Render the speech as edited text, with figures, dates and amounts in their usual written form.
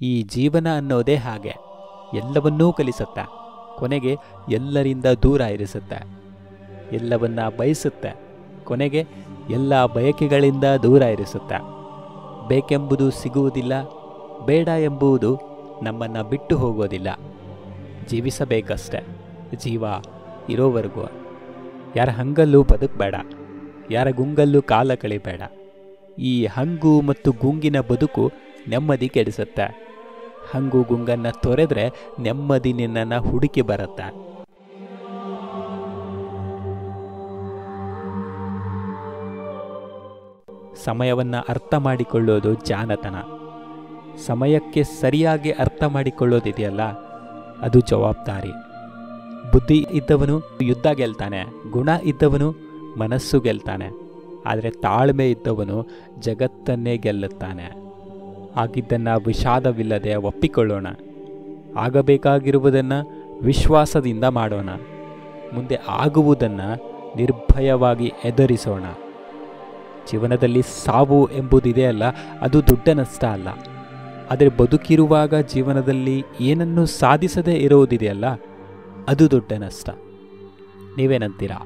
ಈ ಜೀವನ ಅನ್ನೋದೇ ಹಾಗೆ, ಎಲ್ಲವನ್ನೂ ಕಲಿಸುತ್ತೆ, ಕೊನೆಗೆ ಎಲ್ಲರಿಂದ ದೂರ ಇರಿಸುತ್ತೆ. ಎಲ್ಲವನ್ನ ಬಯಸುತ್ತೆ, ಕೊನೆಗೆ ಎಲ್ಲ ಬಯಕೆಗಳಿಂದ ದೂರ ಇರಿಸುತ್ತೆ. ಬೇಕೆಂಬುದು ಸಿಗುವುದಿಲ್ಲ, ಬೇಡ ಎಂಬುದು ನಮ್ಮನ್ನು ಬಿಟ್ಟು ಹೋಗೋದಿಲ್ಲ. ಜೀವಿಸಬೇಕಷ್ಟೆ, ಜೀವ ಇರೋವರೆಗೂ. ಯಾರ ಹಂಗಲ್ಲೂ ಬದುಕಬೇಡ, ಯಾರ ಗುಂಗಲ್ಲೂ ಕಾಲ ಕಳಿಬೇಡ. ಈ ಹಂಗು ಮತ್ತು ಗುಂಗಿನ ಬದುಕು ನೆಮ್ಮದಿ ಕೆಡಿಸುತ್ತೆ. ಹಂಗು ಗುಂಗನ್ನು ತೊರೆದ್ರೆ ನೆಮ್ಮದಿ ನಿನ್ನನ್ನು ಹುಡುಕಿ ಬರುತ್ತೆ. ಸಮಯವನ್ನು ಅರ್ಥ ಮಾಡಿಕೊಳ್ಳೋದು ಜಾಣತನ. ಸಮಯಕ್ಕೆ ಸರಿಯಾಗಿ ಅರ್ಥ ಮಾಡಿಕೊಳ್ಳೋದಿದೆಯಲ್ಲ, ಅದು ಜವಾಬ್ದಾರಿ. ಬುದ್ಧಿ ಇದ್ದವನು ಯುದ್ಧ ಗೆಲ್ತಾನೆ, ಗುಣ ಇದ್ದವನು ಮನಸ್ಸು ಗೆಲ್ತಾನೆ, ಆದರೆ ತಾಳ್ಮೆ ಇದ್ದವನು ಜಗತ್ತನ್ನೇ ಗೆಲ್ಲುತ್ತಾನೆ. ಆಗಿದ್ದನ್ನು ವಿಷಾದವಿಲ್ಲದೆ ಒಪ್ಪಿಕೊಳ್ಳೋಣ. ಆಗಬೇಕಾಗಿರುವುದನ್ನು ವಿಶ್ವಾಸದಿಂದ ಮಾಡೋಣ. ಮುಂದೆ ಆಗುವುದನ್ನು ನಿರ್ಭಯವಾಗಿ ಎದುರಿಸೋಣ. ಜೀವನದಲ್ಲಿ ಸಾವು ಎಂಬುದಿದೆಯಲ್ಲ, ಅದು ದೊಡ್ಡ ನಷ್ಟ ಅಲ್ಲ. ಆದರೆ ಬದುಕಿರುವಾಗ ಜೀವನದಲ್ಲಿ ಏನನ್ನೂ ಸಾಧಿಸದೇ ಇರುವುದಿದೆಯಲ್ಲ, ಅದು ದೊಡ್ಡ ನಷ್ಟ. ನೀವೇನಂತೀರಾ?